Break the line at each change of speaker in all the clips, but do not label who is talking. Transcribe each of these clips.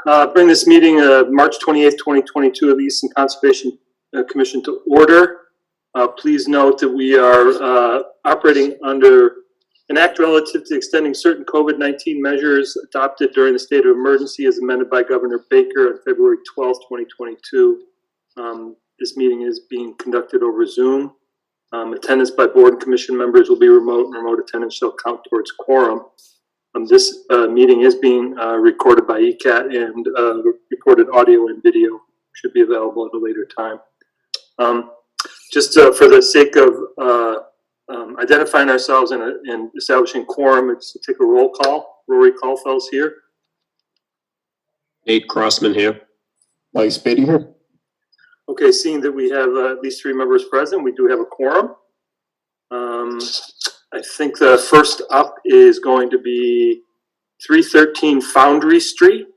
Bring this meeting March 28th, 2022 of the Easton Conservation Commission to order. Please note that we are operating under an act relative to extending certain COVID-19 measures adopted during the state of emergency as amended by Governor Baker on February 12th, 2022. This meeting is being conducted over Zoom. Attendance by board and commission members will be remote, and remote attendance shall count towards quorum. This meeting is being recorded by ECAT, and recorded audio and video should be available at a later time. Just for the sake of identifying ourselves and establishing quorum, it's to take a roll call. Rory Caulfield's here.
Nate Crossman here.
Mike Spady here.
Okay, seeing that we have at least 3 members present, we do have a quorum. I think the first up is going to be 313 Foundry Street.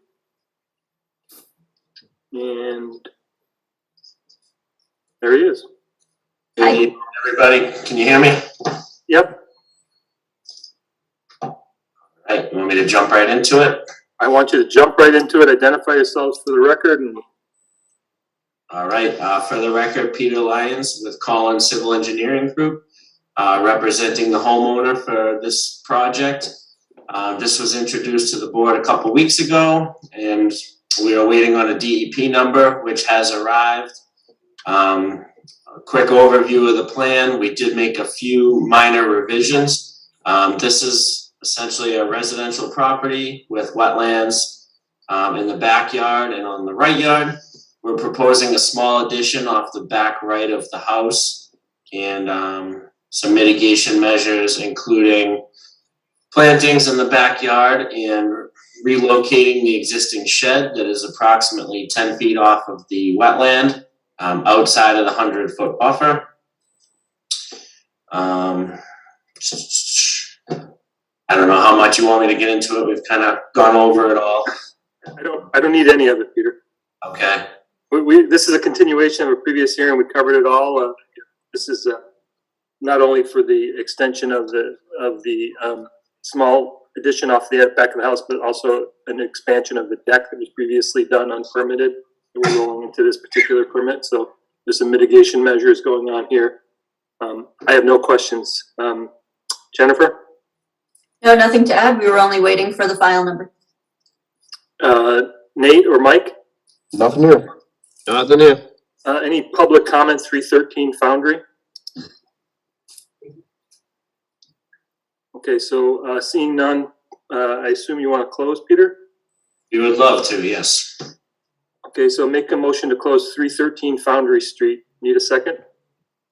And there he is.
Hey, everybody, can you hear me?
Yep.
All right, you want me to jump right into it?
I want you to jump right into it, identify yourselves for the record. And
all right, for the record, Peter Lyons with Collins Civil Engineering Group, representing the homeowner for this project. This was introduced to the board a couple weeks ago, and we are waiting on a DEP number, which has arrived. A quick overview of the plan. We did make a few minor revisions. This is essentially a residential property with wetlands in the backyard and on the right yard. We're proposing a small addition off the back right of the house and some mitigation measures, including plantings in the backyard and relocating the existing shed that is approximately 10 feet off of the wetland outside of the 100-foot buffer. I don't know how much you want me to get into it. We've kind of gone over it all.
I don't need any of it, Peter.
Okay.
This is a continuation of a previous hearing. We covered it all. This is not only for the extension of the small addition off the back of the house, but also an expansion of the deck that was previously done unpermitted. We're rolling into this particular permit, so there's some mitigation measures going on here. I have no questions. Jennifer?
No, nothing to add. We were only waiting for the file number.
Nate or Mike?
Nothing here.
Nothing here.
Any public comments, 313 Foundry? Okay, so seeing none, I assume you want to close, Peter?
We would love to, yes.
Okay, so make a motion to close 313 Foundry Street. Need a second?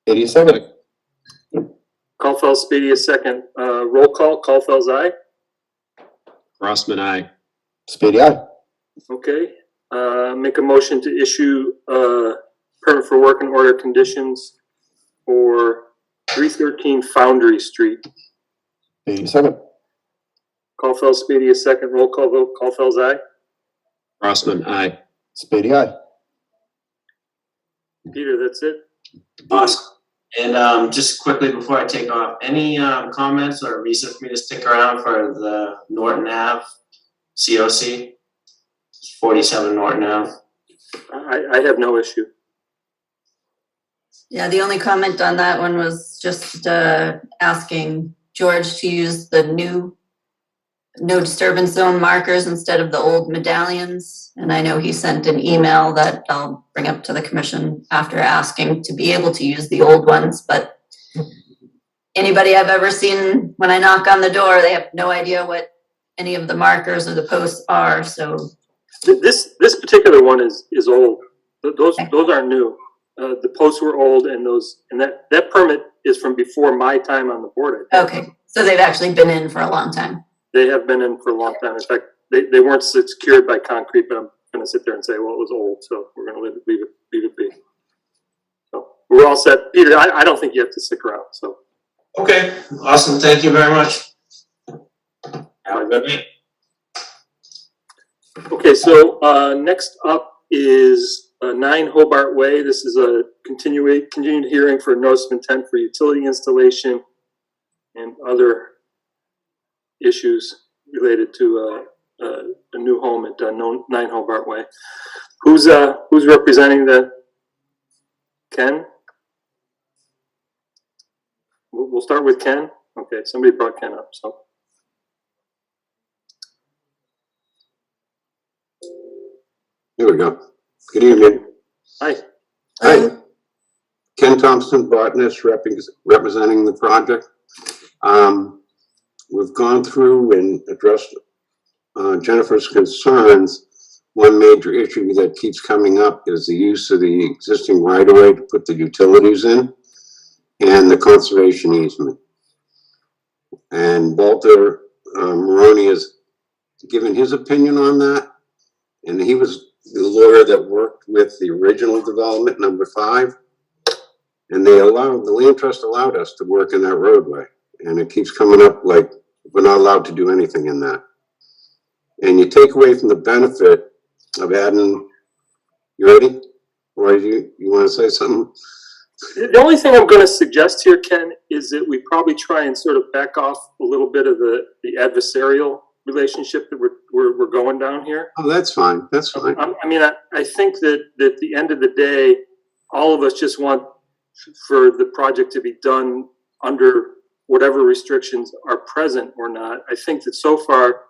87.
Caulfield, Spady, a second. Roll call. Caulfield's aye.
Crossman, aye.
Spady, aye.
Okay. Make a motion to issue permit for work and order conditions for 313 Foundry Street.
87.
Caulfield, Spady, a second. Roll call vote. Caulfield's aye.
Crossman, aye.
Spady, aye.
Peter, that's it.
Awesome. And just quickly before I take off, any comments or reason for me to stick around for the Norton Ave COC? 47 Norton Ave.
I have no issue.
Yeah, the only comment on that one was just asking George to use the new no disturbance zone markers instead of the old medallions. And I know he sent an email that I'll bring up to the commission after asking to be able to use the old ones. But anybody I've ever seen, when I knock on the door, they have no idea what any of the markers or the posts are. So
this particular one is old. Those aren't new. The posts were old, and that permit is from before my time on the board.
okay, so they've actually been in for a long time.
They have been in for a long time. In fact, they weren't secured by concrete, but I'm going to sit there and say, well, it was old, so we're going to leave it be. So we're all set. Peter, I don't think you have to stick around. So
Okay, awesome. Thank you very much. Have a good night.
okay, so next up is 9 Hobart Way. This is a continued hearing for a notice of intent for utility installation and other issues related to new home at 9 Hobart Way. Who's representing the, Ken? We'll start with Ken. Okay, somebody brought Ken up, so.
Here we go. Good evening.
Hi.
Hi. Ken Thompson, botanist, representing the project. We've gone through and addressed Jennifer's concerns. One major issue that keeps coming up is the use of the existing right-of-way to put the utilities in and the conservation easement. And Walter Maroney has given his opinion on that. And he was the lawyer that worked with the original development, number 5. And the land trust allowed us to work in that roadway. And it keeps coming up like we're not allowed to do anything in that. And you take away from the benefit of adding, you ready? Or you want to say something?
The only thing I'm going to suggest here, Ken, is that we probably try and sort of back off a little bit of the adversarial relationship that we're going down here.
Oh, that's fine. That's fine.
I mean, I think that at the end of the day, all of us just want for the project to be done under whatever restrictions are present or not. I think that so far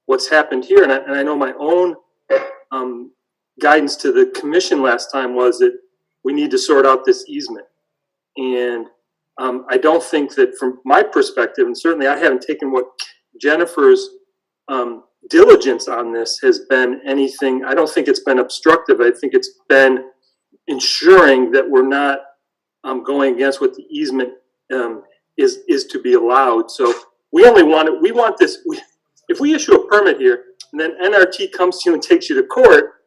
what's happened here, and I know my own guidance to the commission last time was that we need to sort out this easement. And I don't think that from my perspective, and certainly I haven't taken what Jennifer's diligence on this has been anything. I don't think it's been obstructive. I think it's been ensuring that we're not going against what the easement is to be allowed. So we want this. If we issue a permit here and then NRT comes to you and takes you to court,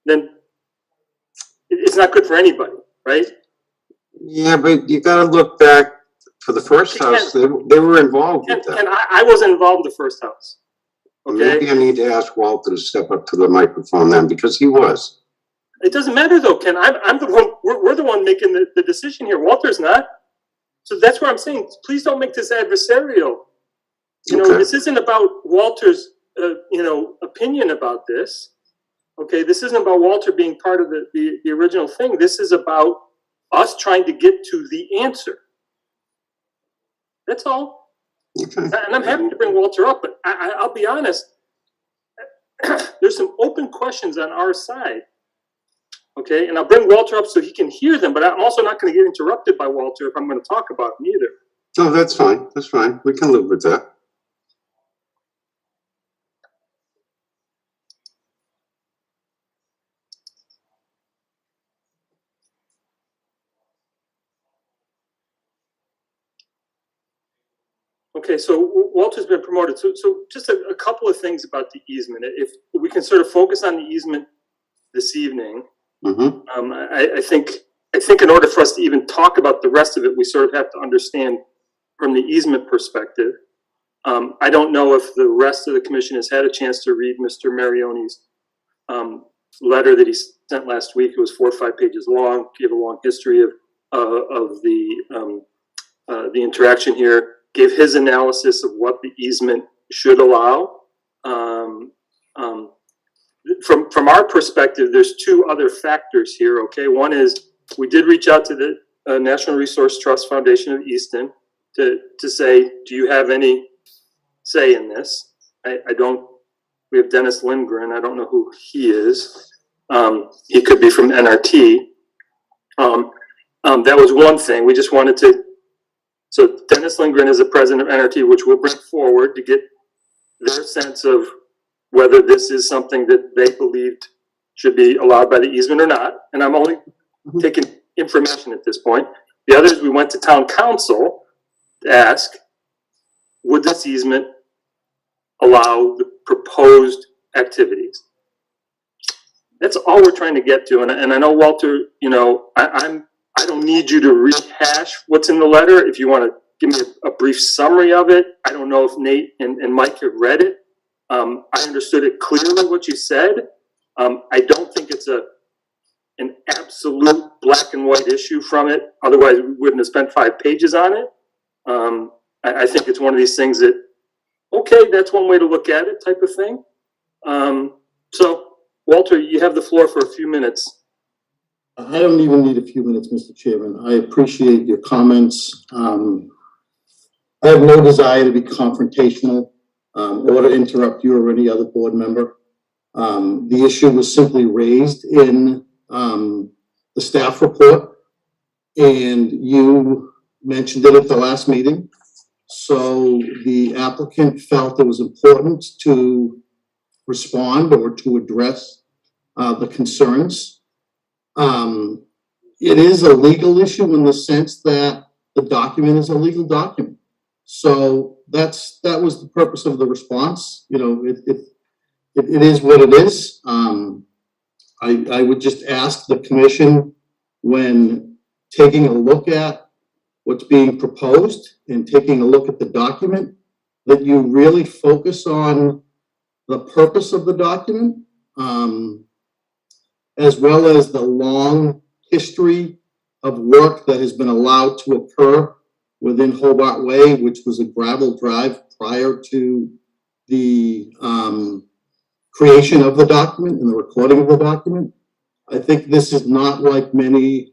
then it's not good for anybody, right?
Yeah, but you got to look back for the first house. They were involved with that.
And I wasn't involved with the first house. Okay.
Maybe I need to ask Walter to step up to the microphone then, because he was.
It doesn't matter though, Ken. I'm the one. We're the one making the decision here. Walter's not. So that's where I'm saying, please don't make this adversarial. You know,
Okay.
This isn't about Walter's, opinion about this. Okay, this isn't about Walter being part of the original thing. This is about us trying to get to the answer. That's all.
Okay.
And I'm happy to bring Walter up, but I'll be honest. There's some open questions on our side. Okay, and I'll bring Walter up so he can hear them, but I'm also not going to get interrupted by Walter if I'm going to talk about them either.
No, that's fine. That's fine. We can live with that.
Okay, so Walter's been promoted. So just a couple of things about the easement. If we can sort of focus on the easement this evening,
Mm-hmm.
I think in order for us to even talk about the rest of it, we sort of have to understand from the easement perspective. I don't know if the rest of the commission has had a chance to read Mr. Marioni's letter that he sent last week. It was 4 or 5 pages long, gave a long history of the interaction here. Gave his analysis of what the easement should allow. From our perspective, there's 2 other factors here, okay? One is we did reach out to the National Resource Trust Foundation of Easton to say, do you have any say in this? I don't, we have Dennis Lindgren, I don't know who he is. He could be from NRT. That was one thing, we just wanted to. So Dennis Lindgren is the president of NRT, which we'll bring forward to get their sense of whether this is something that they believed should be allowed by the easement or not. And I'm only taking information at this point. The other is we went to town council to ask, would this easement allow the proposed activities? That's all we're trying to get to. And I know, Walter, I don't need you to rehash what's in the letter. If you want to give me a brief summary of it, I don't know if Nate and Mike have read it. I understood it clearly what you said. I don't think it's an absolute black and white issue from it. Otherwise, we wouldn't have spent 5 pages on it. I think it's one of these things that, okay, that's one way to look at it type of thing. So, Walter, you have the floor for a few minutes.
I don't even need a few minutes, Mr. Chairman. I appreciate your comments. I have no desire to be confrontational or to interrupt you or any other board member. The issue was simply raised in the staff report, and you mentioned it at the last meeting. So the applicant felt it was important to respond or to address the concerns. It is a legal issue in the sense that the document is a legal document. So that was the purpose of the response. You know, it is what it is. I would just ask the commission, when taking a look at what's being proposed and taking a look at the document, that you really focus on the purpose of the document, as well as the long history of work that has been allowed to occur within Hobart Way, which was a gravel drive prior to the creation of the document and the recording of the document. I think this is not like many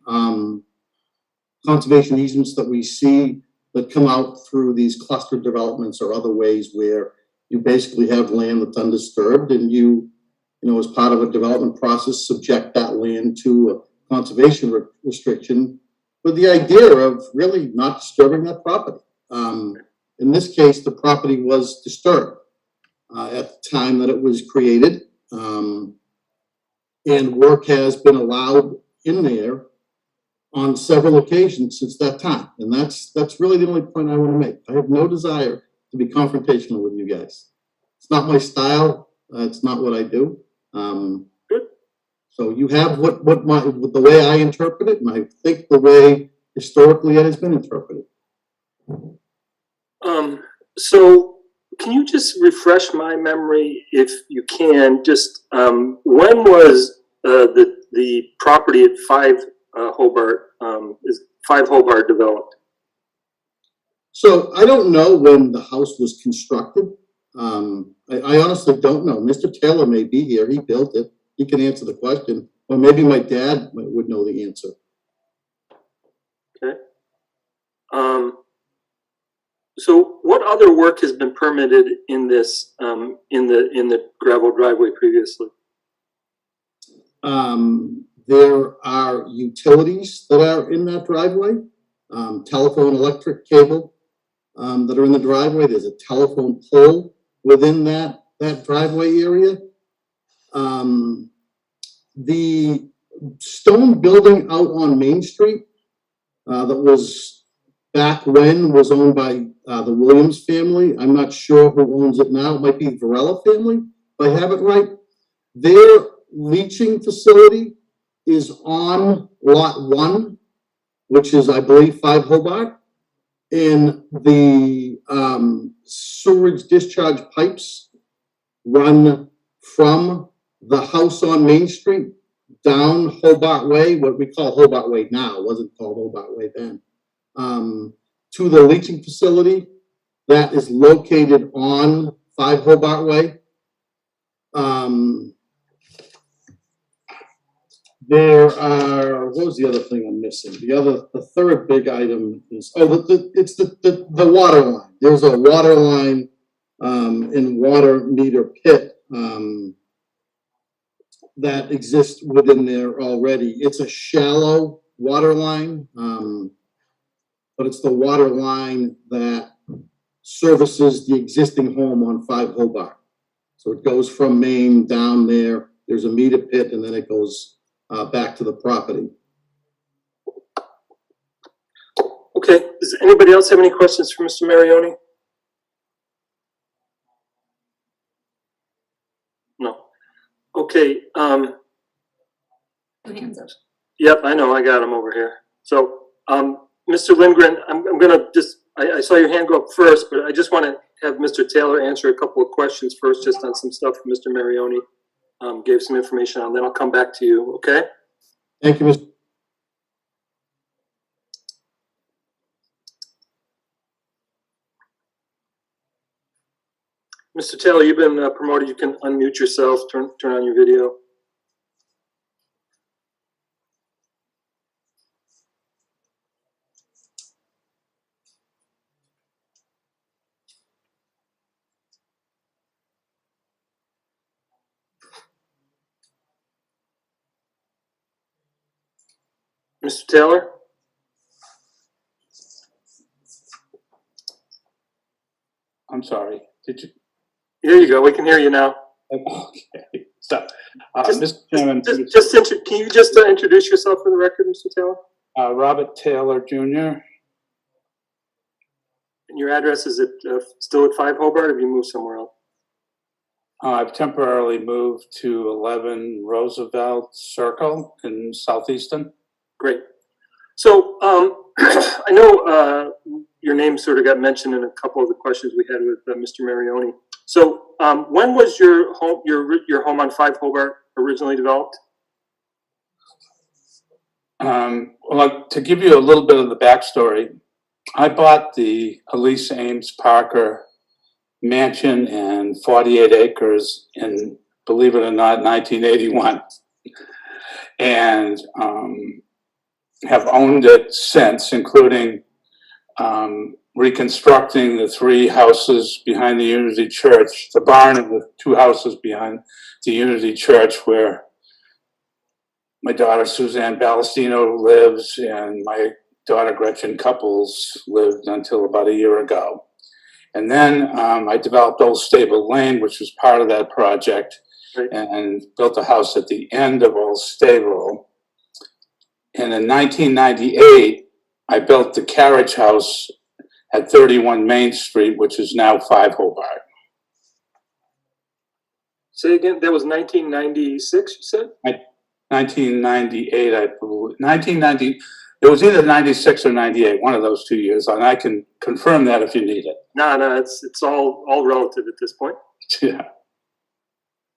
conservation easements that we see that come out through these cluster developments or other ways where you basically have land that's undisturbed, and you know, as part of a development process, subject that land to a conservation restriction with the idea of really not disturbing that property. In this case, the property was disturbed at the time that it was created, and work has been allowed in there on several occasions since that time. And that's really the only point I want to make. I have no desire to be confrontational with you guys. It's not my style. It's not what I do. So you have what the way I interpret it, and I think the way historically it has been interpreted.
So can you just refresh my memory, if you can, just when was the property at 5 Hobart developed?
So I don't know when the house was constructed. I honestly don't know. Mr. Taylor may be here. He built it. He can answer the question. Or maybe my dad would know the answer.
Okay. So what other work has been permitted in this, in the gravel driveway previously?
There are utilities that are in that driveway, telephone, electric cable that are in the driveway. There's a telephone pole within that driveway area. The stone building out on Main Street that was back when was owned by the Williams family. I'm not sure who owns it now. It might be the Varela family, if I have it right. Their leaching facility is on lot 1, which is, I believe, 5 Hobart. And the sewage discharge pipes run from the house on Main Street down Hobart Way, what we call Hobart Way now, it wasn't called Hobart Way then, to the leaching facility that is located on 5 Hobart Way. There are, what was the other thing I'm missing? The third big item is, it's the water line. There's a water line and water meter pit that exists within there already. It's a shallow water line, but it's the water line that services the existing home on 5 Hobart. So it goes from Maine down there. There's a meter pit, and then it goes back to the property.
Okay, does anybody else have any questions for Mr. Marioni? No. Okay,
Hands up.
yep, I know, I got him over here. So, Mr. Lindgren, I'm gonna just, I saw your hand go up first, but I just want to have Mr. Taylor answer a couple of questions first, just on some stuff Mr. Marioni gave some information on, then I'll come back to you, okay?
Thank you, Mr.
Mr. Taylor, you've been promoted. You can unmute yourself, turn on your video. Mr. Taylor?
I'm sorry, did you?
Here you go. We can hear you now.
Okay, so,
Just-
Mr. Chairman,
Can you just introduce yourself for the record, Mr. Taylor?
Robert Taylor Jr.,
And your address, is it still at 5 Hobart, or have you moved somewhere else?
I've temporarily moved to 11 Roosevelt Circle in South Easton.
Great. So I know your name sort of got mentioned in a couple of the questions we had with Mr. Marioni. So when was your home on 5 Hobart originally developed?
Well, to give you a little bit of the backstory, I bought the Elise Ames Parker mansion and 48 acres in, believe it or not, 1981. And have owned it since, including reconstructing the 3 houses behind the Unity Church, the barn and the 2 houses behind the Unity Church, where my daughter Suzanne Ballestino lives and my daughter Gretchen Couples lived until about a year ago. And then I developed Old Stable Lane, which was part of that project,
Right.
and built a house at the end of Old Stable. And in 1998, I built the carriage house at 31 Main Street, which is now 5 Hobart.
Say again, that was 1996, you said?
1998, I believe. 1990, it was either 96 or 98, one of those 2 years, and I can confirm that if you need it.
No, it's all relative at this point.
Yeah.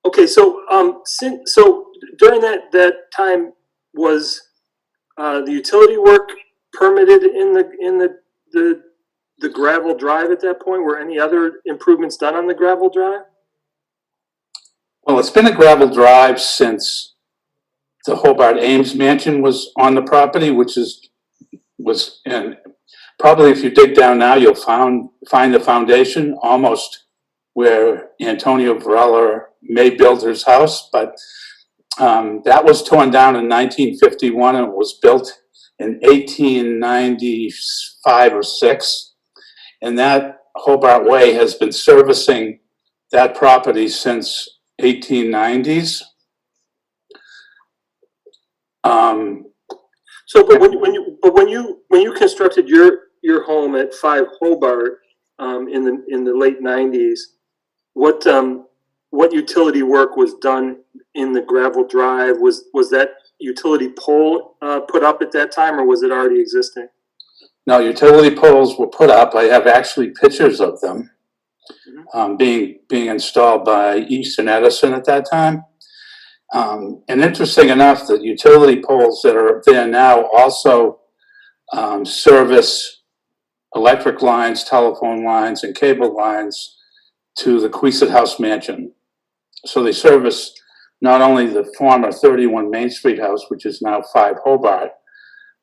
Okay, so so during that time, was the utility work permitted in the gravel drive at that point? Were any other improvements done on the gravel drive?
Well, it's been a gravel drive since the Hobart Ames Mansion was on the property, which was in, probably if you dig down now, you'll find the foundation almost where Antonio Varela may build his house, but that was torn down in 1951 and was built in 1895 or 6. And that Hobart Way has been servicing that property since 1890s.
So, but when you constructed your home at 5 Hobart in the late 90s, what utility work was done in the gravel drive? Was that utility pole put up at that time, or was it already existing?
No, utility poles were put up. I have actually pictures of them being installed by Easton Edison at that time. And interesting enough, the utility poles that are there now also service electric lines, telephone lines, and cable lines to the Queeset House Mansion. So they service not only the former 31 Main Street house, which is now 5 Hobart,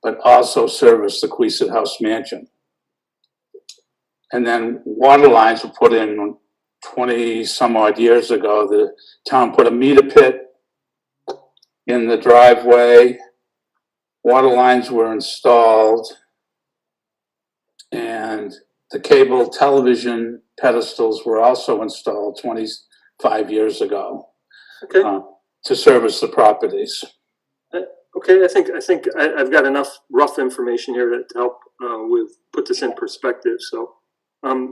but also service the Queeset House Mansion. And then water lines were put in 20 some odd years ago. The town put a meter pit in the driveway. Water lines were installed, and the cable television pedestals were also installed 25 years ago.
Okay.
To service the properties.
Okay, I think I've got enough rough information here to help put this in perspective. So,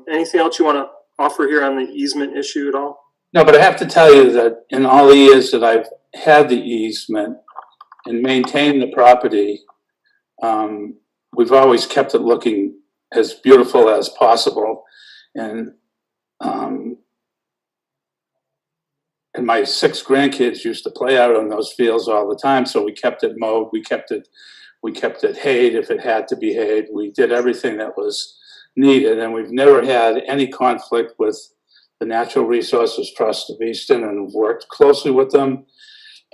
anything else you want to offer here on the easement issue at all?
No, but I have to tell you that in all the years that I've had the easement and maintained the property, we've always kept it looking as beautiful as possible. And my 6 grandkids used to play out on those fields all the time, so we kept it mowed, we kept it hayed if it had to be hayed. We did everything that was needed, and we've never had any conflict with the Natural Resources Trust of Easton and worked closely with them.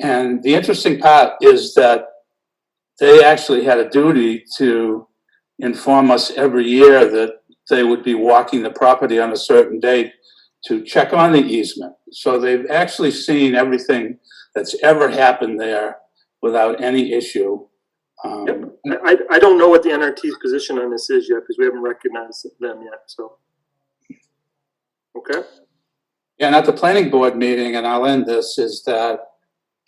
And the interesting part is that they actually had a duty to inform us every year that they would be walking the property on a certain date to check on the easement. So they've actually seen everything that's ever happened there without any issue.
Yep. I don't know what the NRT's position on this is yet because we haven't recognized them yet, so. Okay.
And at the planning board meeting, and I'll end this, is that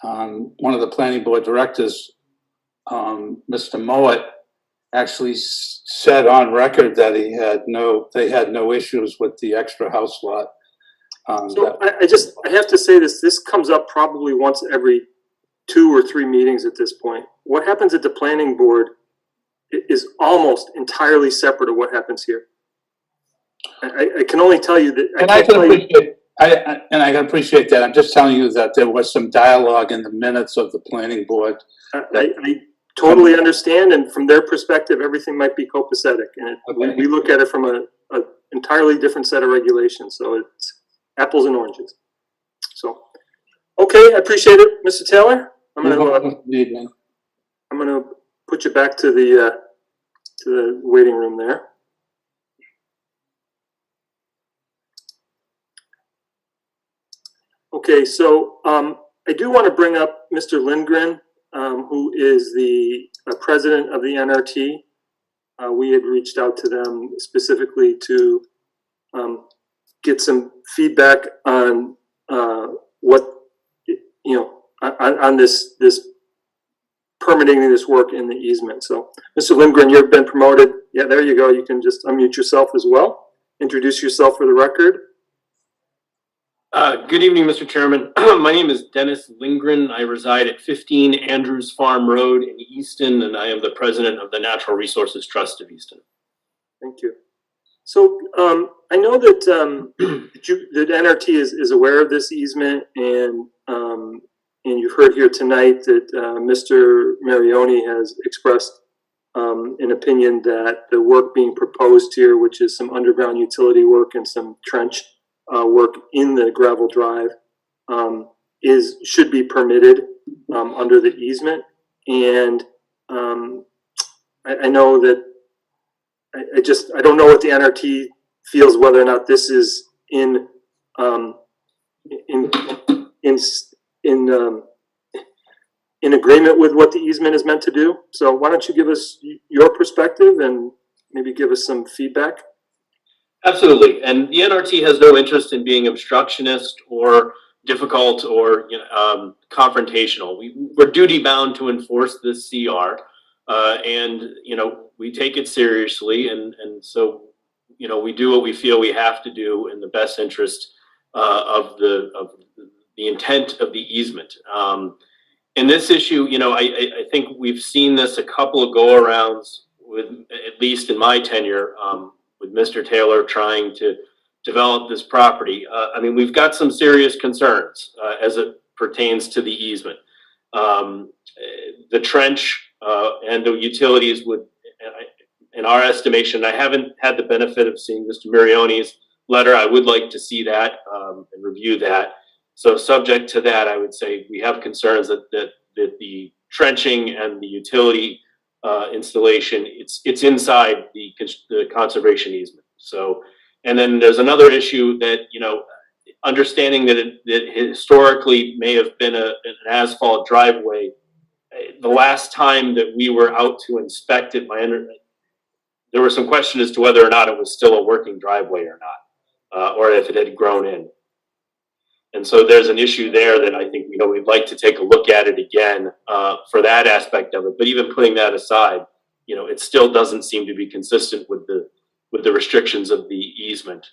one of the planning board directors, Mr. Mowat, actually said on record that they had no issues with the extra house lot.
So I have to say this comes up probably once every 2 or 3 meetings at this point. What happens at the planning board is almost entirely separate of what happens here. I can only tell you that.
I can appreciate that. I'm just telling you that there was some dialogue in the minutes of the planning board.
I totally understand, and from their perspective, everything might be copacetic, and we look at it from an entirely different set of regulations. So it's apples and oranges. So, okay, I appreciate it, Mr. Taylor. I'm gonna put you back to the waiting room there. Okay, so I do want to bring up Mr. Lindgren, who is the president of the NRT. We had reached out to them specifically to get some feedback on what, on this permitting this work in the easement. So, Mr. Lindgren, you've been promoted. Yeah, there you go. You can just unmute yourself as well. Introduce yourself for the record.
Good evening, Mr. Chairman. My name is Dennis Lindgren. I reside at 15 Andrews Farm Road in Easton, and I am the president of the Natural Resources Trust of Easton.
Thank you. So I know that that NRT is aware of this easement, and you've heard here tonight that Mr. Marioni has expressed an opinion that the work being proposed here, which is some underground utility work and some trench work in the gravel drive, should be permitted under the easement. And I know that I don't know what the NRT feels whether or not this is in agreement with what the easement is meant to do. So why don't you give us your perspective and maybe give us some feedback?
Absolutely, and the NRT has no interest in being obstructionist or difficult or confrontational. We're duty bound to enforce this CR, and we take it seriously, and so we do what we feel we have to do in the best interest of the intent of the easement. In this issue, I think we've seen this a couple of go-arounds with, at least in my tenure, with Mr. Taylor trying to develop this property. We've got some serious concerns as it pertains to the easement. The trench and the utilities would, in our estimation, I haven't had the benefit of seeing Mr. Marioni's letter. I would like to see that and review that. So subject to that, I would say we have concerns that the trenching and the utility installation, it's inside the conservation easement. So, and then there's another issue that, understanding that it historically may have been an asphalt driveway. The last time that we were out to inspect it, there was some question as to whether or not it was still a working driveway or not, or if it had grown in. And so there's an issue there that I think, we'd like to take a look at it again for that aspect of it. But even putting that aside, it still doesn't seem to be consistent with the restrictions of the easement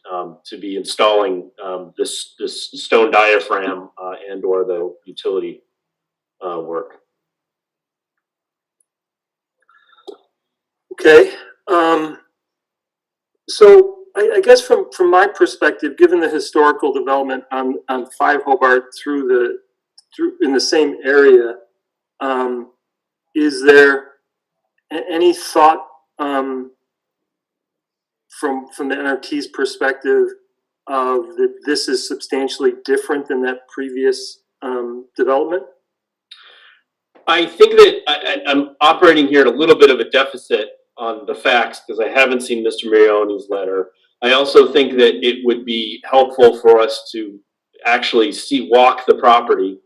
to be installing this stone diaphragm and or the utility work.
Okay. So I guess from my perspective, given the historical development on 5 Hobart through in the same area, is there any thought from the NRT's perspective that this is substantially different than that previous development?
I think that I'm operating here at a little bit of a deficit on the facts because I haven't seen Mr. Marioni's letter. I also think that it would be helpful for us to actually walk the property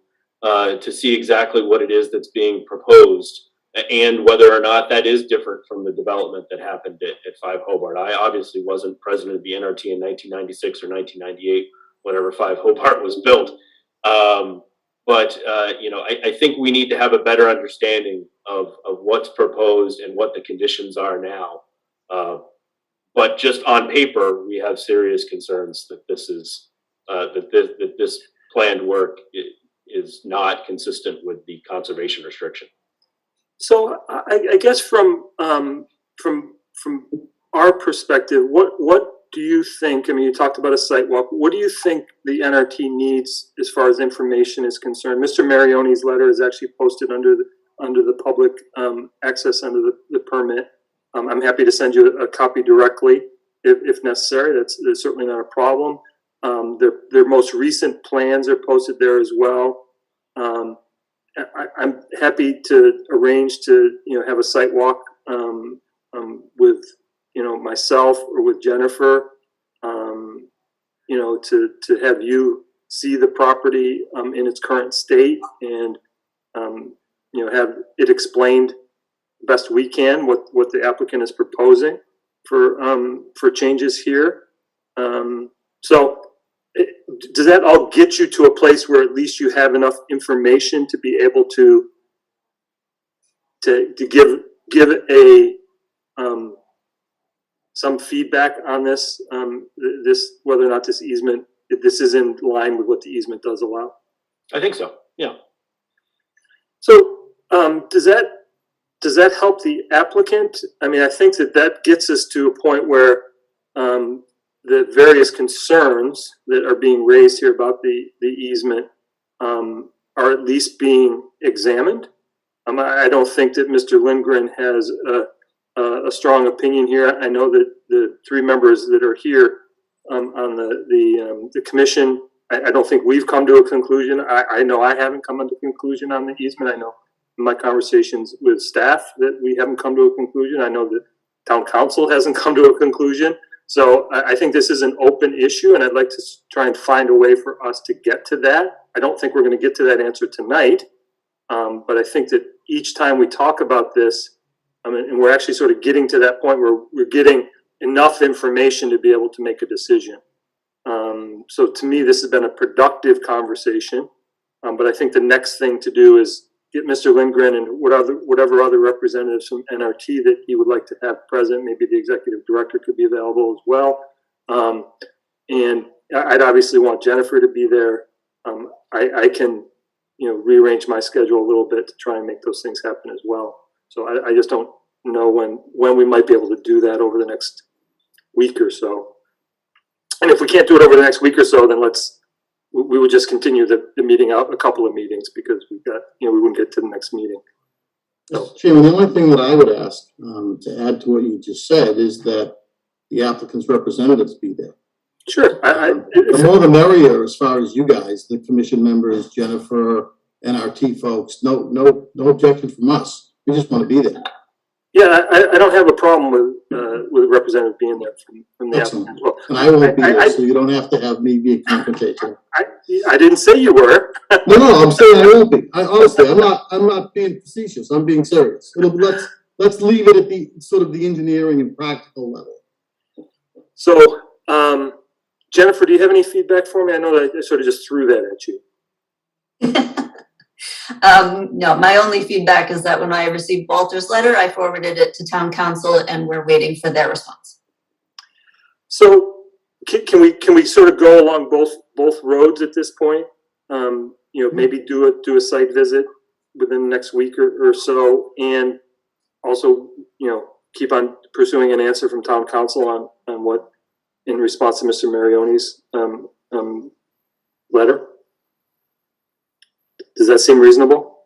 to see exactly what it is that's being proposed and whether or not that is different from the development that happened at 5 Hobart. I obviously wasn't president of the NRT in 1996 or 1998, whenever 5 Hobart was built. But I think we need to have a better understanding of what's proposed and what the conditions are now. But just on paper, we have serious concerns that this is that this planned work is not consistent with the conservation restriction.
So I guess from our perspective, what do you think? I mean, you talked about a site walk. What do you think the NRT needs as far as information is concerned? Mr. Marioni's letter is actually posted under the public access under the permit. I'm happy to send you a copy directly if necessary. That's certainly not a problem. Their most recent plans are posted there as well. I'm happy to arrange to have a site walk with myself or with Jennifer, to have you see the property in its current state and have it explained best we can what the applicant is proposing for changes here. Does that all get you to a place where at least you have enough information to be able to give a some feedback on this whether or not this easement, if this is in line with what the easement does allow?
I think so. Yeah.
So does that help the applicant? I mean, I think that gets us to a point where the various concerns that are being raised here about the easement are at least being examined. I don't think that Mr. Lindgren has a strong opinion here. I know that the 3 members that are here on the commission, I don't think we've come to a conclusion. I know I haven't come to a conclusion on the easement. I know in my conversations with staff that we haven't come to a conclusion. I know that town council hasn't come to a conclusion. So I think this is an open issue, and I'd like to try and find a way for us to get to that. I don't think we're going to get to that answer tonight, but I think that each time we talk about this, and we're actually sort of getting to that point where we're getting enough information to be able to make a decision. So to me, this has been a productive conversation, but I think the next thing to do is get Mr. Lindgren and whatever other representatives from NRT that he would like to have present. Maybe the executive director could be available as well. And I'd obviously want Jennifer to be there. I can, rearrange my schedule a little bit to try and make those things happen as well. So I just don't know when we might be able to do that over the next week or so. And if we can't do it over the next week or so, then we would just continue the meeting out a couple of meetings because we've got, we wouldn't get to the next meeting. So,
Chairman, the only thing that I would ask to add to what you just said is that the applicant's representatives be there.
Sure.
The more the merrier as far as you guys, the commission members, Jennifer, NRT folks, no objection from us. We just want to be there.
Yeah, I don't have a problem with a representative being there from the
Excellent.
applicant as well.
And I won't be there, so you don't have to have me be a confrontational.
I didn't say you were.
No, I'm saying I won't be. Honestly, I'm not being facetious. I'm being serious. Let's leave it at the sort of the engineering and practical level.
So, Jennifer, do you have any feedback for me? I know that I sort of just threw that at you.
No, my only feedback is that when I received Walter's letter, I forwarded it to town council and we're waiting for their response.
So can we sort of go along both roads at this point? Maybe do a site visit within the next week or so, and also, keep on pursuing an answer from town council on what, in response to Mr. Marioni's letter. Does that seem reasonable?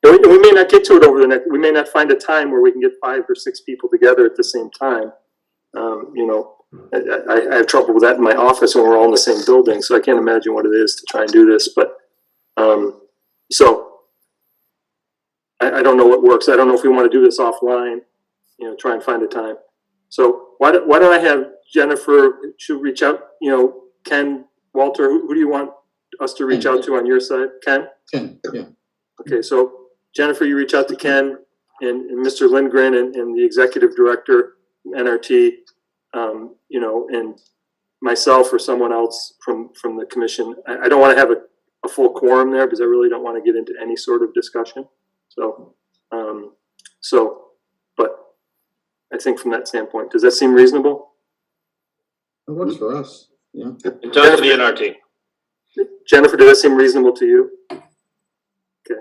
We may not get to it we may not find a time where we can get 5 or 6 people together at the same time. I have trouble with that in my office when we're all in the same building, so I can't imagine what it is to try and do this, but, so I don't know what works. I don't know if we want to do this offline, you know, try and find a time. So why don't I have Jennifer, should reach out, you know, Ken, Walter, who do you want us to reach out to on your side? Ken?
Ken, yeah.
Okay, so Jennifer, you reach out to Ken and Mr. Lindgren and the executive director, NRT, you know, and myself or someone else from the commission. I don't want to have a full quorum there because I really don't want to get into any sort of discussion. So, but I think from that standpoint, does that seem reasonable?
It works for us, yeah.
It does for the NRT.
Jennifer, does that seem reasonable to you? Okay,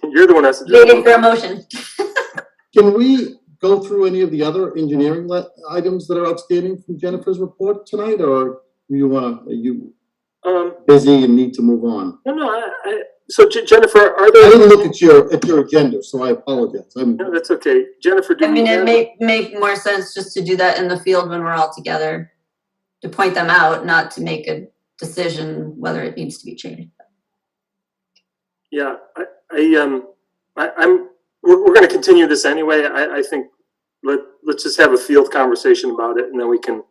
you're the one that's
Waiting for a motion.
Can we go through any of the other engineering items that are outstanding from Jennifer's report tonight, or are you busy and need to move on?
No, so Jennifer, are
I
there?
didn't look at your agenda, so I apologize.
No, that's okay. Jennifer, do
I mean, it may make more sense just to do that in the field when we're all together, to point them out, not to make a decision whether it needs to be changed.
Yeah, we're going to continue this anyway. I think let's just have a field conversation about it, and then we can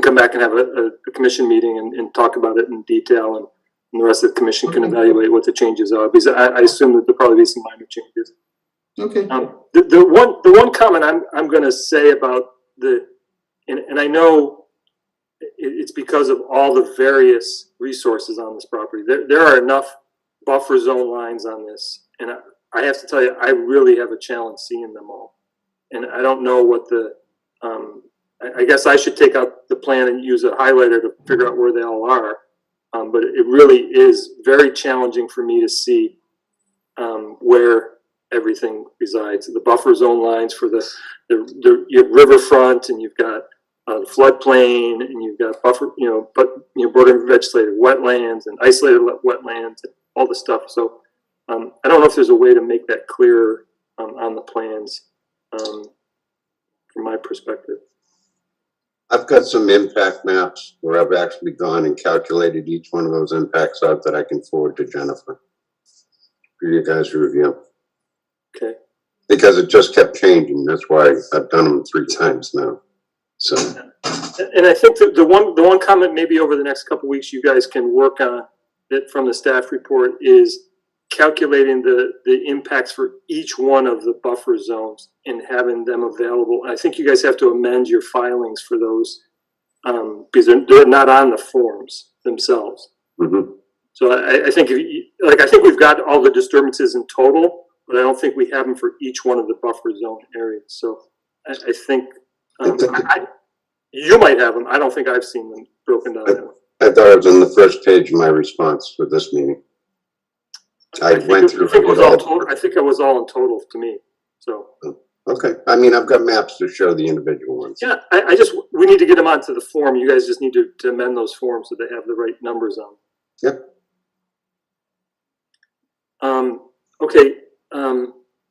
come back and have a commission meeting and talk about it in detail, and the rest of the commission can evaluate what the changes are, because I assume that there'll probably be some minor changes.
Okay.
The one comment I'm going to say about and I know it's because of all the various resources on this property. There are enough buffer zone lines on this, and I have to tell you, I really have a challenge seeing them all. And I don't know what I guess I should take out the plan and use a highlighter to figure out where they all are. But it really is very challenging for me to see where everything resides. The buffer zone lines for you have riverfront, and you've got the floodplain, and you've got border vegetated wetlands and isolated wetlands and all this stuff. So I don't know if there's a way to make that clearer on the plans from my perspective.
I've got some impact maps where I've actually gone and calculated each one of those impacts out that I can forward to Jennifer for you guys to review.
Okay.
Because it just kept changing. That's why I've done them 3 times now. So.
And I think that the one comment maybe over the next couple of weeks you guys can work on it from the staff report is calculating the impacts for each one of the buffer zones and having them available. I think you guys have to amend your filings for those because they're not on the forms themselves.
Mm-hmm.
So I think I think we've got all the disturbances in total, but I don't think we have them for each one of the buffer zone areas. So I think you might have them. I don't think I've seen them broken down.
I thought it was on the first page of my response for this meeting. I went through it all.
I think it was all in total to me. So.
Okay. I mean, I've got maps to show the individual ones.
Yeah, we need to get them onto the form. You guys just need to amend those forms so they have the right numbers on.
Yep.
Okay.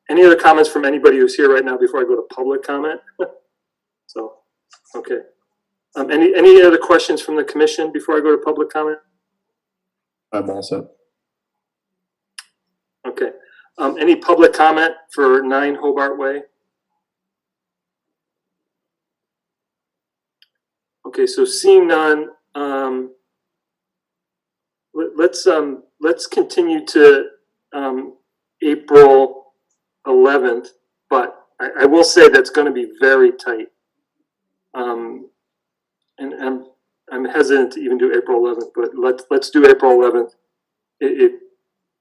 Any other comments from anybody who's here right now before I go to public comment? So, okay. Any other questions from the commission before I go to public comment?
I'm all set.
Okay. Any public comment for 9 Hobart Way? Okay, so seeing none, let's continue to April 11th, but I will say that's going to be very tight. And I'm hesitant to even do April 11th, but let's do April 11th.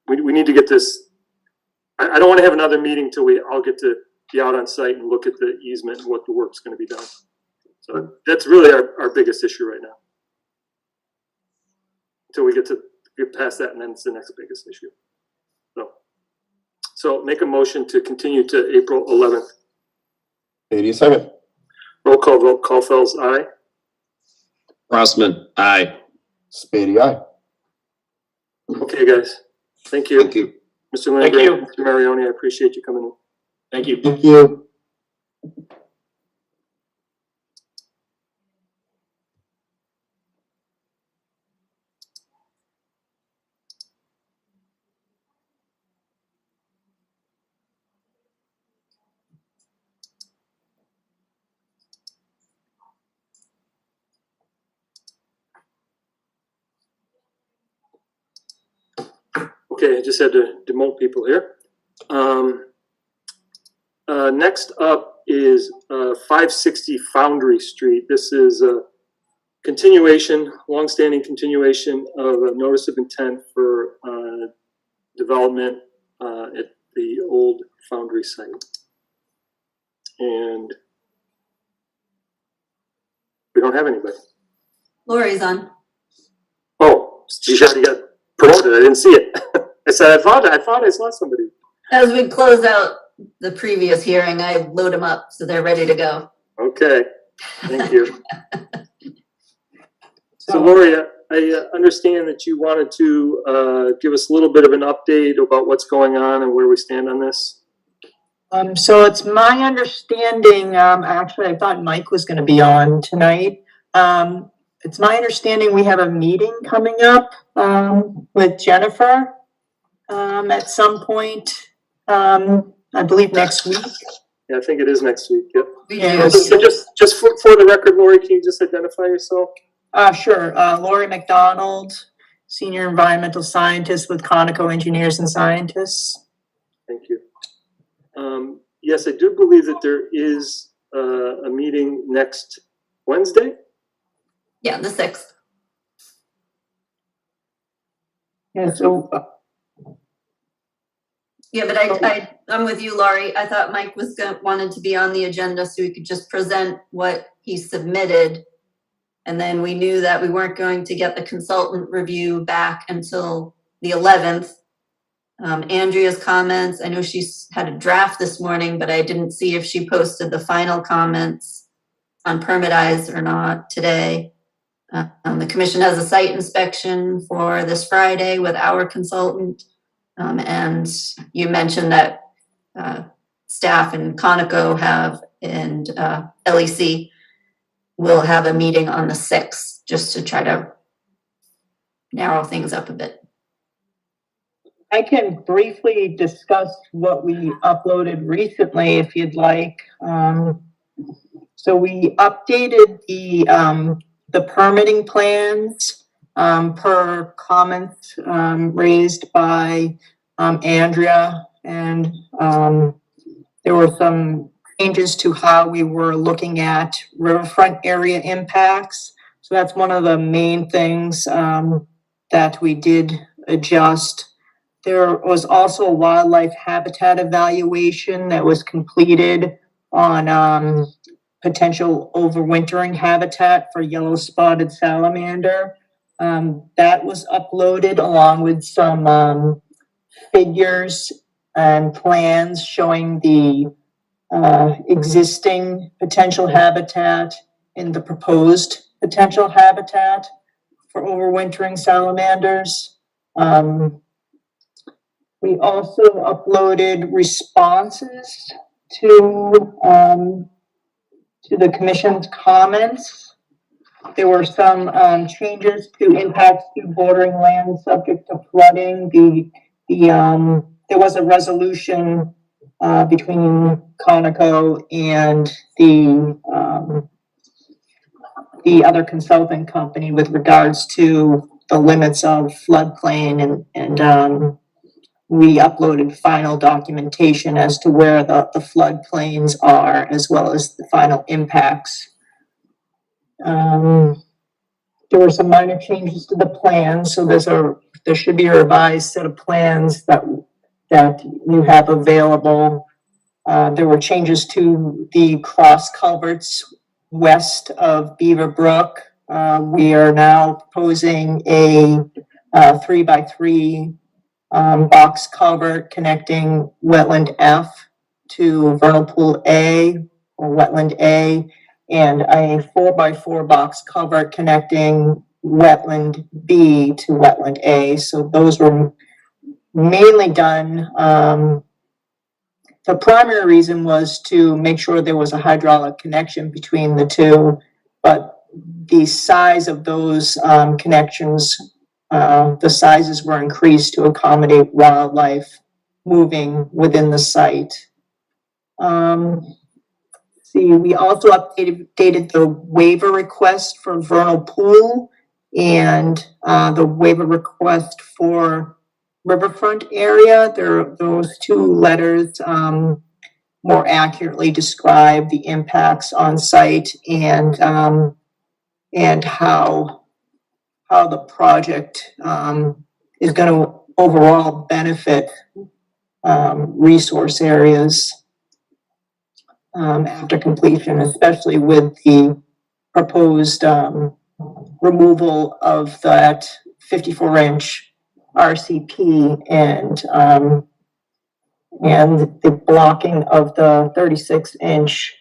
We need to get this. I don't want to have another meeting till we all get to be out on site and look at the easement and what the work's going to be done. So that's really our biggest issue right now. Until we get past that, and then it's the next biggest issue. So make a motion to continue to April 11th.
82nd.
Roll call vote. Caulfield's aye.
Crossman, aye.
Spady, aye.
Okay, guys. Thank you.
Thank you.
Mr. Lindgren, Mr. Marioni, I appreciate you coming in.
Thank you.
Thank you.
Okay, I just had to demote people here. Next up is 560 Foundry Street. This is a continuation, longstanding continuation of a notice of intent for development at the old Foundry site. And we don't have anybody.
Lori's on.
Oh, she's already got promoted. I didn't see it. I said, I thought I saw somebody.
As we close out the previous hearing, I load them up so they're ready to go.
Okay, thank you. So Lori, I understand that you wanted to give us a little bit of an update about what's going on and where we stand on this.
So it's my understanding, actually, I thought Mike was gonna be on tonight. It's my understanding we have a meeting coming up, with Jennifer, at some point, I believe next week.
Yeah, I think it is next week, yep.
Yes.
So just for the record, Lori, can you just identify yourself?
Sure, Lori McDonald, Senior Environmental Scientist with Conoco Engineers and Scientists.
Thank you. Yes, I do believe that there is a meeting next Wednesday.
Yeah, the 6th.
Yeah, so,
Yeah, but I'm with you, Laurie. I thought Mike wanted to be on the agenda so we could just present what he submitted. And then we knew that we weren't going to get the consultant review back until the 11th. Andrea's comments, I know she's had a draft this morning, but I didn't see if she posted the final comments on Permitize or not today. The commission has a site inspection for this Friday with our consultant. And you mentioned that staff and Conoco have, and LEC will have a meeting on the 6th, just to try to narrow things up a bit.
I can briefly discuss what we uploaded recently if you'd like. So we updated the permitting plans per comments raised by Andrea, and there were some changes to how we were looking at riverfront area impacts. So that's one of the main things that we did adjust. There was also a wildlife habitat evaluation that was completed on potential overwintering habitat for yellow spotted salamander. That was uploaded along with some figures and plans showing the existing potential habitat and the proposed potential habitat for overwintering salamanders. We also uploaded responses to the commission's comments. There were some changes to impacts to bordering land subject to flooding. There was a resolution between Conoco and the other consulting company with regards to the limits of floodplain, and we uploaded final documentation as to where the floodplains are, as well as the final impacts. There were some minor changes to the plan, so there should be a revised set of plans that you have available. There were changes to the cross culverts west of Beaver Brook. We are now proposing a 3x3 box culvert connecting wetland F to vernal pool A or wetland A, and a 4x4 box culvert connecting wetland B to wetland A. So those were mainly done. The primary reason was to make sure there was a hydraulic connection between the two, but the size of those connections, the sizes were increased to accommodate wildlife moving within the site. We also updated the waiver request for vernal pool and the waiver request for riverfront area. Those two letters, more accurately describe the impacts on site and how the project, is gonna overall benefit, resource areas, after completion, especially with the proposed, removal of that 54-inch RCP and the blocking of the 36-inch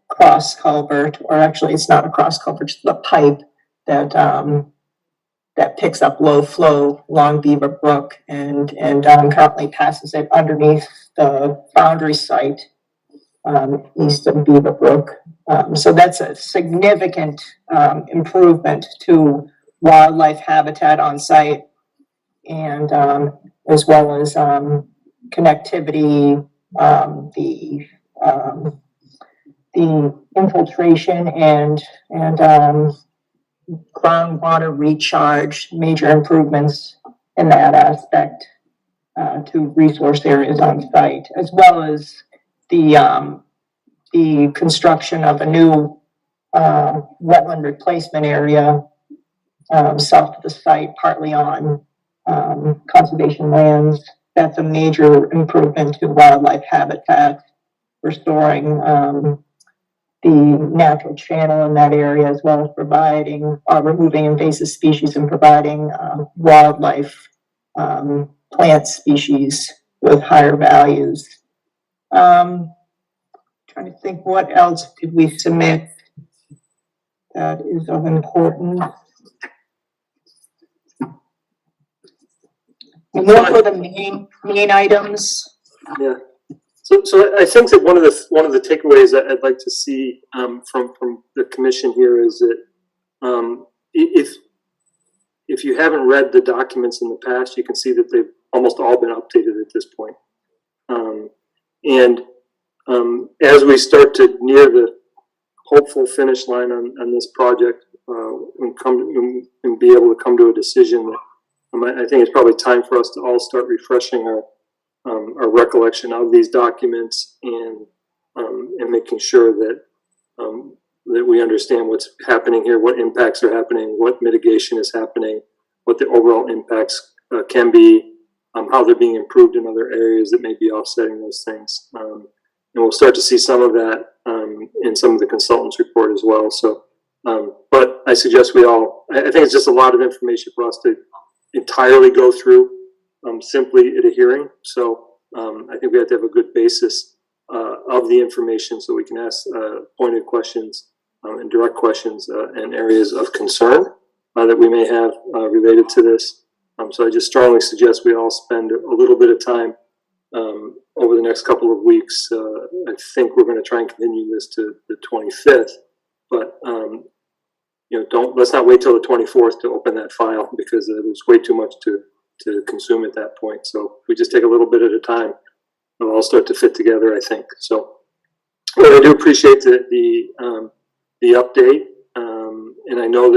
cross culvert, or actually it's not a cross culvert, it's the pipe that that picks up low flow along Beaver Brook and currently passes it underneath the boundary site east of Beaver Brook. So that's a significant improvement to wildlife habitat on site, and as well as connectivity, the infiltration and groundwater recharge, major improvements in that aspect to resource areas on site, as well as the construction of a new wetland replacement area south of the site, partly on conservation lands. That's a major improvement to wildlife habitat, restoring the natural channel in that area, as well as providing, removing invasive species and providing wildlife plant species with higher values. Trying to think what else did we submit that is of importance. And what were the main items?
Yeah. So I think that one of the takeaways that I'd like to see from the commission here is that if you haven't read the documents in the past, you can see that they've almost all been updated at this point. As we start to near the hopeful finish line on this project and be able to come to a decision, I think it's probably time for us to all start refreshing our recollection of these documents and making sure that that we understand what's happening here, what impacts are happening, what mitigation is happening, what the overall impacts can be, how they're being improved in other areas that may be offsetting those things. And we'll start to see some of that in some of the consultants' report as well. So, but I suggest I think it's just a lot of information for us to entirely go through simply at a hearing. So I think we have to have a good basis of the information so we can ask pointed questions and direct questions and areas of concern that we may have related to this. So I just strongly suggest we all spend a little bit of time over the next couple of weeks. I think we're going to try and continue this to the 25th, but let's not wait till the 24th to open that file, because there's way too much to consume at that point. So if we just take a little bit at a time, it'll all start to fit together, I think. So, well, I do appreciate the update, and I know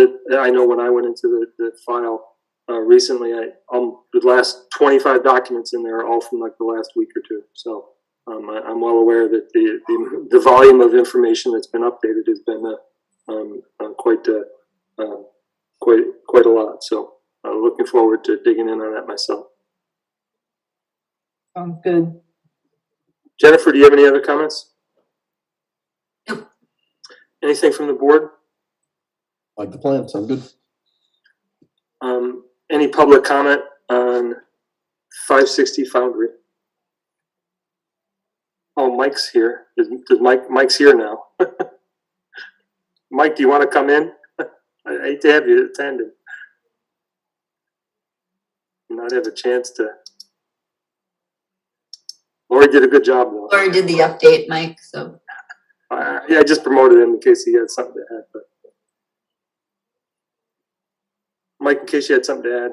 when I went into the file recently, the last 25 documents in there are all from like the last week or two. So I'm well aware that the volume of information that's been updated has been quite a lot. So looking forward to digging in on that myself.
Sounds good.
Jennifer, do you have any other comments?
Nope.
Anything from the board?
Like the plan, sound good.
Any public comment on 560 Foundry? Oh, Mike's here. Mike's here now. Mike, do you want to come in? I hate to have you attend and not have a chance to. Lori did a good job though.
Lori did the update, Mike, so.
Yeah, I just promoted him in case he had something to add. But Mike, in case you had something to add.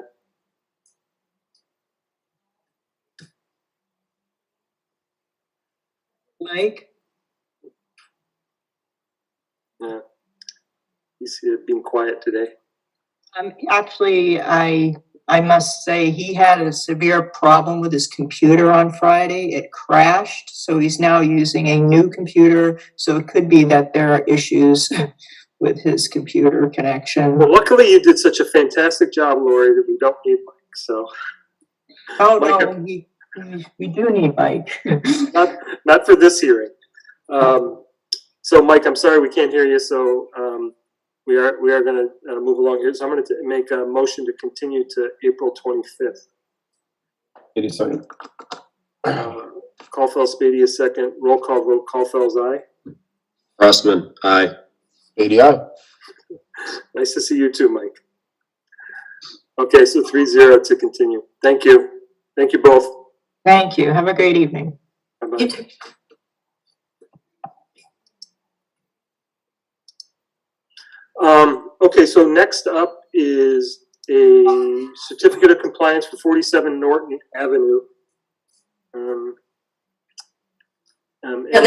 Mike?
Yeah, he's being quiet today.
Actually, I I must say, he had a severe problem with his computer on Friday. It crashed, so he's now using a new computer. So it could be that there are issues with his computer connection.
Well, luckily you did such a fantastic job, Lori, that we don't need Mike, so.
Oh,
Mike,
no, we do need Mike.
Not for this hearing. So Mike, I'm sorry we can't hear you, so we are gonna move along here. So I'm gonna make a motion to continue to April 25th.
82nd.
Caulfield Spady is second. Roll call vote. Caulfield's aye.
Crossman, aye.
80 aye.
Nice to see you too, Mike. Okay, so 3-0 to continue. Thank you. Thank you both.
Thank you. Have a great evening.
Bye-bye.
You too.
Okay, so next up is a certificate of compliance for 47 Norton Avenue.
Yeah,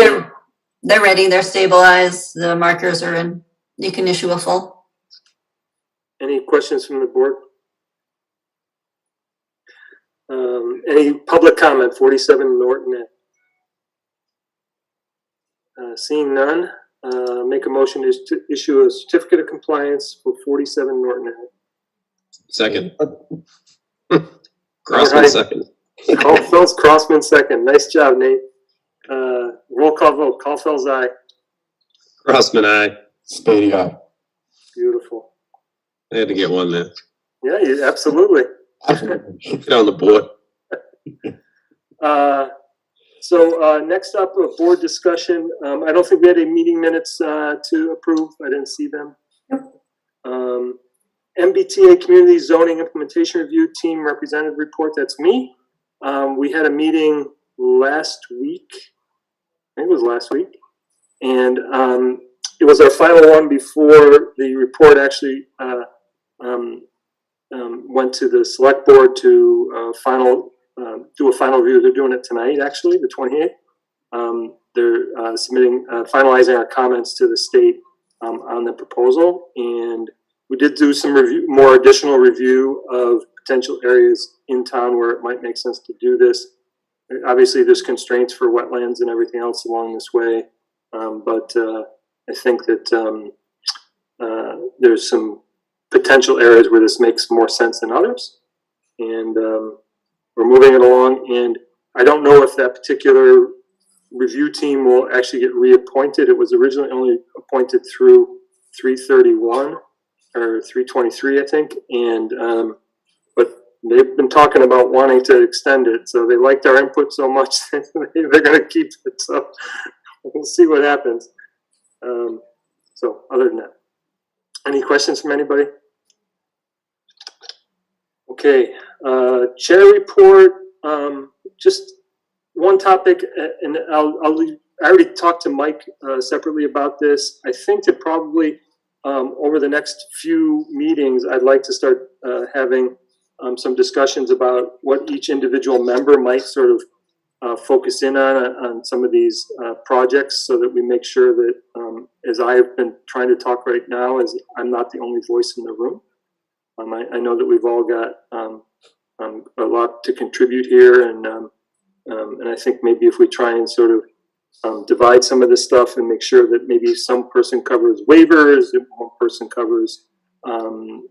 they're ready. They're stabilized. The markers are in. You can issue a full.
Any questions from the board? Any public comment, 47 Norton? Seeing none, make a motion to issue a certificate of compliance for 47 Norton Ave.
Second.
All
Crossman,
right.
second.
Caulfield's Crossman second. Nice job, Nate. Roll call vote. Caulfield's aye.
Crossman, aye.
Spady aye.
Beautiful.
I had to get one there.
Yeah, absolutely.
Get on the board.
So next up, a board discussion. I don't think we had any meeting minutes to approve. I didn't see them. MBTA Community Zoning Implementation Review Team Representative Report, that's me. We had a meeting last week. I think it was last week. And it was our final one before the report actually went to the select board to do a final review. They're doing it tonight, actually, the 28th. They're submitting, finalizing our comments to the state on the proposal. And we did do some more additional review of potential areas in town where it might make sense to do this. Obviously, there's constraints for wetlands and everything else along this way. But I think that there's some potential areas where this makes more sense than others. And we're moving it along. And I don't know if that particular review team will actually get reappointed. It was originally only appointed through 3/31 or 3/23, I think. And but they've been talking about wanting to extend it. So they liked our input so much that they're going to keep it. So we'll see what happens. So other than that, any questions from anybody? Okay, chair report. Just one topic, and I already talked to Mike separately about this. I think that probably over the next few meetings, I'd like to start having some discussions about what each individual member might sort of focus in on some of these projects, so that we make sure that, as I've been trying to talk right now, as I'm not the only voice in the room. I know that we've all got a lot to contribute here, and I think maybe if we try and sort of divide some of this stuff and make sure that maybe some person covers waivers, one person covers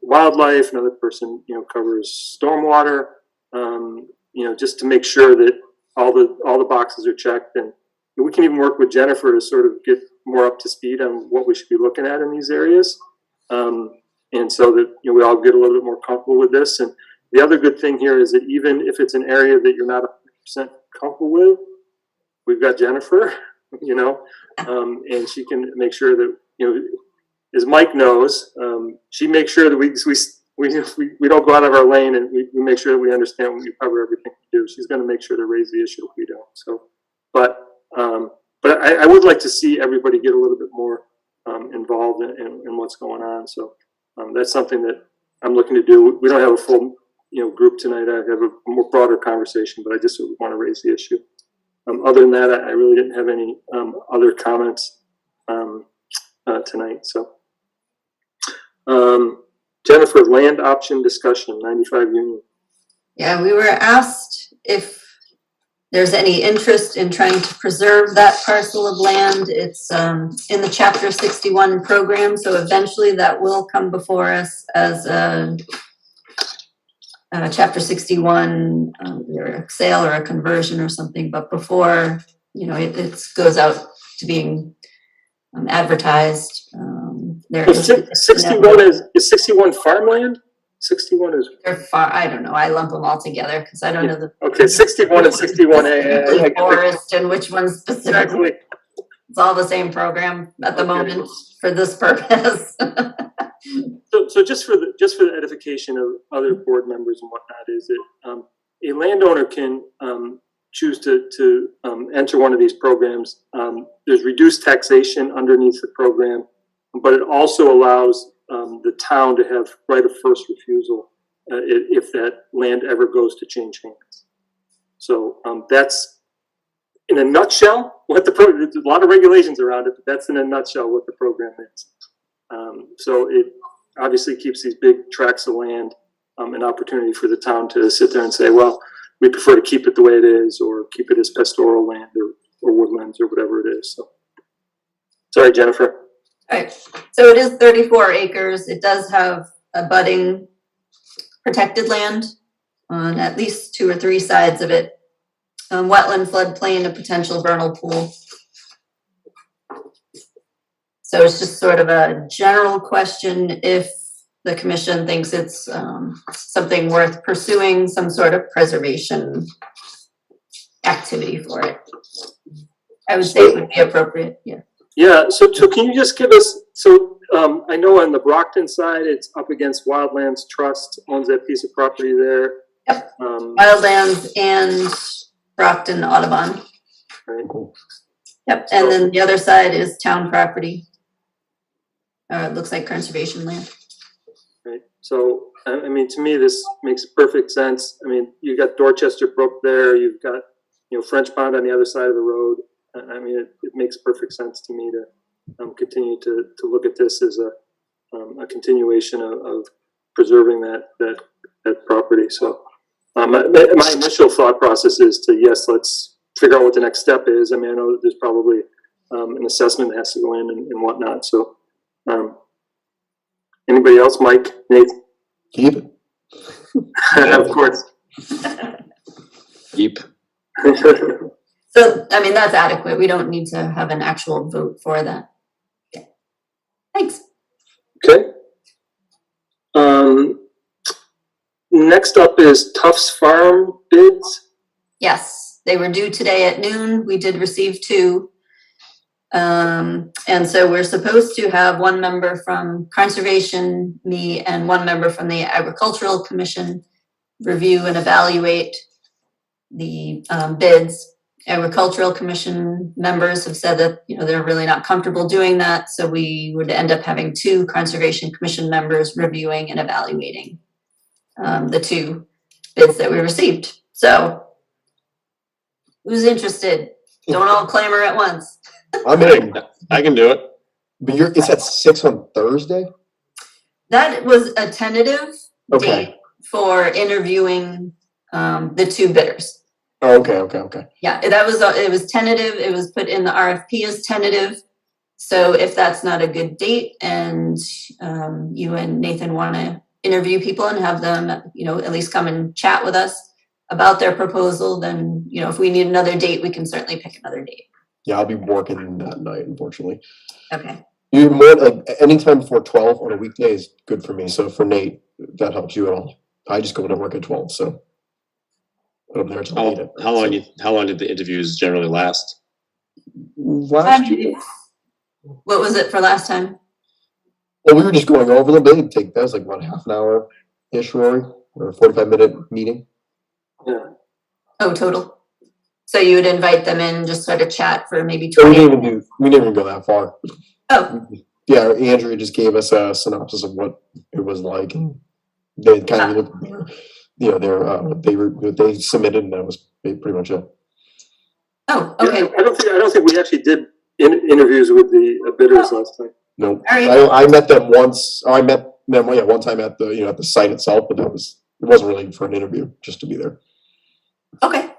wildlife, another person covers stormwater, just to make sure that all the boxes are checked. And we can even work with Jennifer to sort of get more up to speed on what we should be looking at in these areas. And so that we all get a little bit more comfortable with this. And the other good thing here is that even if it's an area that you're not 100% comfortable with, we've got Jennifer, and she can make sure that, as Mike knows, she makes sure that we don't go out of our lane, and we make sure that we understand when we cover everything we do. She's going to make sure to raise the issue if we don't. So, but I would like to see everybody get a little bit more involved in what's going on. So that's something that I'm looking to do. We don't have a full group tonight. I have a more broader conversation, but I just want to raise the issue. Other than that, I really didn't have any other comments tonight. So Jennifer, land option discussion, 95 Union.
Yeah, we were asked if there's any interest in trying to preserve that parcel of land. It's in the Chapter 61 program, so eventually that will come before us as a Chapter 61, or a sale or a conversion or something, but before, you know, it goes out to being advertised. There is
61 is 61 farmland? 61 is,
they're far, I don't know, I lump them all together because I don't know the
okay, 61 and 61A.
forest and which one's specifically. It's all the same program at the
Okay.
moment for this purpose.
So just for the edification of other board members and whatnot, is that a landowner can choose to enter one of these programs. There's reduced taxation underneath the program, but it also allows the town to have right of first refusal if that land ever goes to change hands. So that's, in a nutshell, what the program. There's a lot of regulations around it, but that's in a nutshell what the program is. So it obviously keeps these big tracts of land an opportunity for the town to sit there and say, well, we prefer to keep it the way it is, or keep it as pastoral land or woodlands or whatever it is. So, sorry, Jennifer.
Right, so it is 34 acres. It does have abutting protected land on at least 2 or 3 sides of it. Wetland, floodplain, a potential vernal pool. So it's just sort of a general question if the commission thinks it's something worth pursuing, some sort of preservation activity for it. I would say it would be appropriate, yeah.
Yeah, so can you just give us, so I know on the Brockton side, it's up against Wildlands Trust, owns that piece of property there.
Yep, Wildlands and Brockton Audubon.
Right.
Yep, and then the other side is town property. It looks like conservation land.
Right, so, I mean, to me, this makes perfect sense. I mean, you got Dorchester Brook there, you've got, you know, French Pond on the other side of the road. I mean, it makes perfect sense to me to continue to look at this as a continuation of preserving that property. So my initial thought process is to, yes, let's figure out what the next step is. I mean, I know that there's probably an assessment that has to go in and whatnot. So anybody else? Mike, Nate?
Keep it.
Of course.
Keep.
So, I mean, that's adequate. We don't need to have an actual vote for that. Okay. Thanks.
Okay. Next up is Tufts Farm bids.
Yes, they were due today at noon. We did receive 2. And so we're supposed to have 1 member from Conservation, me, and 1 member from the Agricultural Commission review and evaluate the bids. Agricultural Commission members have said that, you know, they're really not comfortable doing that, so we would end up having 2 Conservation Commission members reviewing and evaluating the 2 bids that we received. So, who's interested? Don't all clamor at once.
I'm in.
I can do it.
But it's at 6 on Thursday?
That was a tentative
Okay.
date for interviewing the 2 bidders.
Oh, okay.
Yeah, it was tentative. It was put in the RFP as tentative. So if that's not a good date and you and Nathan want to interview people and have them, you know, at least come and chat with us about their proposal, then, you know, if we need another date, we can certainly pick another date.
Yeah, I'll be working that night, unfortunately.
Okay.
You more like anytime before 12 on a weekday is good for me. So for Nate, if that helps you at all. I just go to work at 12, so I'm there till 8.
How long did the interviews generally last?
Last year?
What was it for last time?
Well, we were just going over them. They didn't take that was like about half an hour-ish, Rory, or a 45-minute meeting.
Yeah.
Oh, total. So you would invite them in, just sort of chat for maybe
So
20
we didn't even go that far.
Oh,
Yeah, Andrea just gave us a synopsis of what it was like, and they kind of looked at what they submitted, and that was pretty much it.
oh, okay.
Yeah, I don't think we actually did interviews with the bidders last time.
Nope.
All right.
I met them once. I met then, yeah, one time at the, at the site itself, but it wasn't really for an interview, just to be there.
Okay.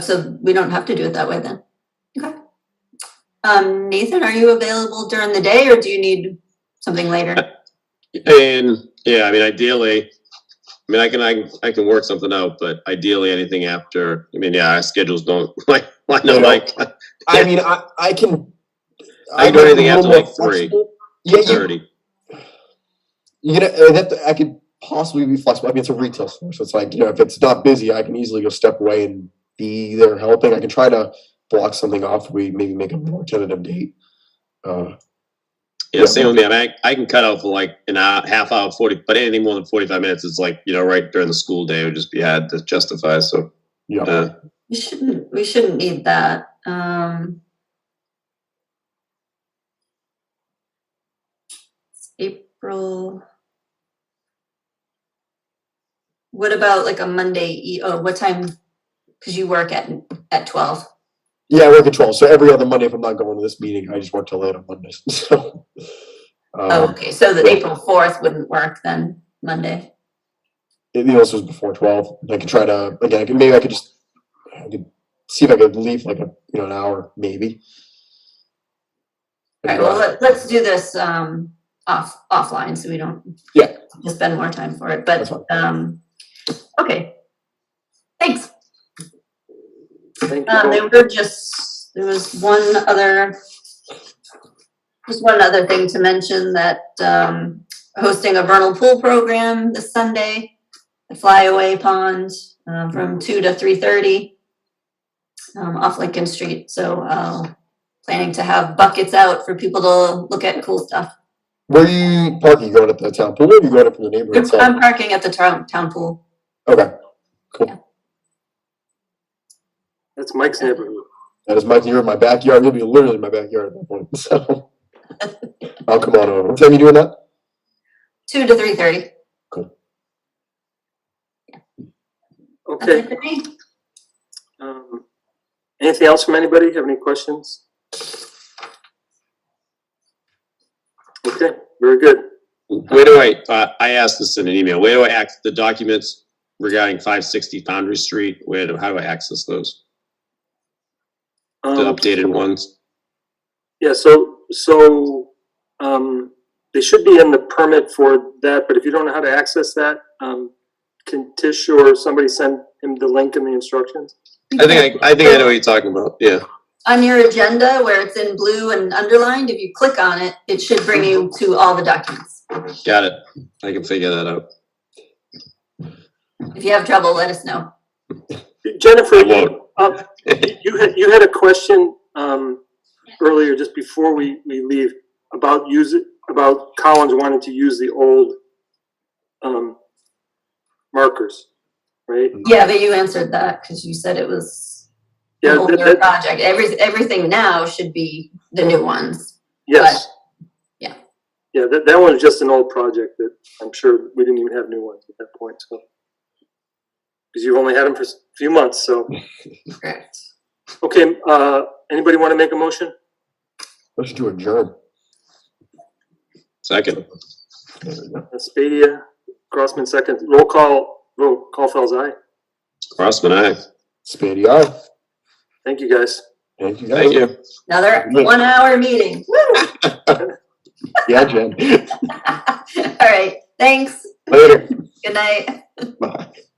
So we don't have to do it that way then. Okay. Nathan, are you available during the day or do you need something later?
And yeah, I mean, ideally, I can work something out, but ideally anything after, our schedules don't line up like.
I mean, I can.
I can do anything after like 3,
Yeah,
2:30.
I could possibly be flexible. I mean, it's a retail store, so it's like, if it's not busy, I can easily go step away and be there helping. I can try to block something off. We maybe make a more tentative date.
Yeah, same with me. I mean, I can cut out for like an hour, half hour, 40, but anything more than 45 minutes is like, right during the school day would just be had to justify. So,
yeah.
We shouldn't need that. It's April. What about like a Monday? What time? Because you work at 12.
Yeah, I work at 12. So every other Monday, if I'm not going to this meeting, I just work till late on Mondays. So.
Okay, so the April 4th wouldn't work then, Monday.
This was before 12. I could try to, again, I could see if I could leave like an hour, maybe.
All right, well, let's do this offline so we don't just spend more time for it. But okay, thanks.
Thank you.
There was one other thing to mention, that hosting a vernal pool program this Sunday at Flyaway Pond from 2 to 3:30 off Lincoln Street. So planning to have buckets out for people to look at cool stuff.
Where are you parking? You going at the town pool or are you going up from the neighborhood side?
I'm parking at the town pool.
Okay, cool.
Yeah.
That's Mike's neighborhood.
That is Mike. You're in my backyard. You'll be literally in my backyard at that point. So I'll come on over. What time are you doing that?
2 to 3:30.
Cool.
Okay. Anything else from anybody? Have any questions? Okay, very good.
Where do I asked this in an email, where do I access the documents regarding 560 Foundry Street? How do I access those? The updated ones?
Yeah, so they should be in the permit for that, but if you don't know how to access that, can Tish or somebody send him the link and the instructions?
I think I know what you're talking about. Yeah.
On your agenda where it's in blue and underlined, if you click on it, it should bring you to all the documents.
Got it. I can figure that out.
If you have trouble, let us know.
Jennifer,
I won't.
you had a question earlier, just before we leave, about Collins wanting to use the old markers, right?
Yeah, but you answered that because you said it was an older project. Everything now should be the new ones.
Yes.
But,
yeah, that one was just an old project that I'm sure we didn't even have new ones at that point. So, because you've only had them for a few months, so.
Correct.
Okay, anybody want to make a motion?
Motion to adjourn.
Second.
Spadia, Crossman second. Roll call, Fells, aye.
Crossman, aye.
Spady, aye.
Thank you, guys.
Thank you, guys.
Thank you.
Another 1 hour meeting. Woo!
Yeah, Jen.
All right, thanks.
Later.
Good night.
Bye.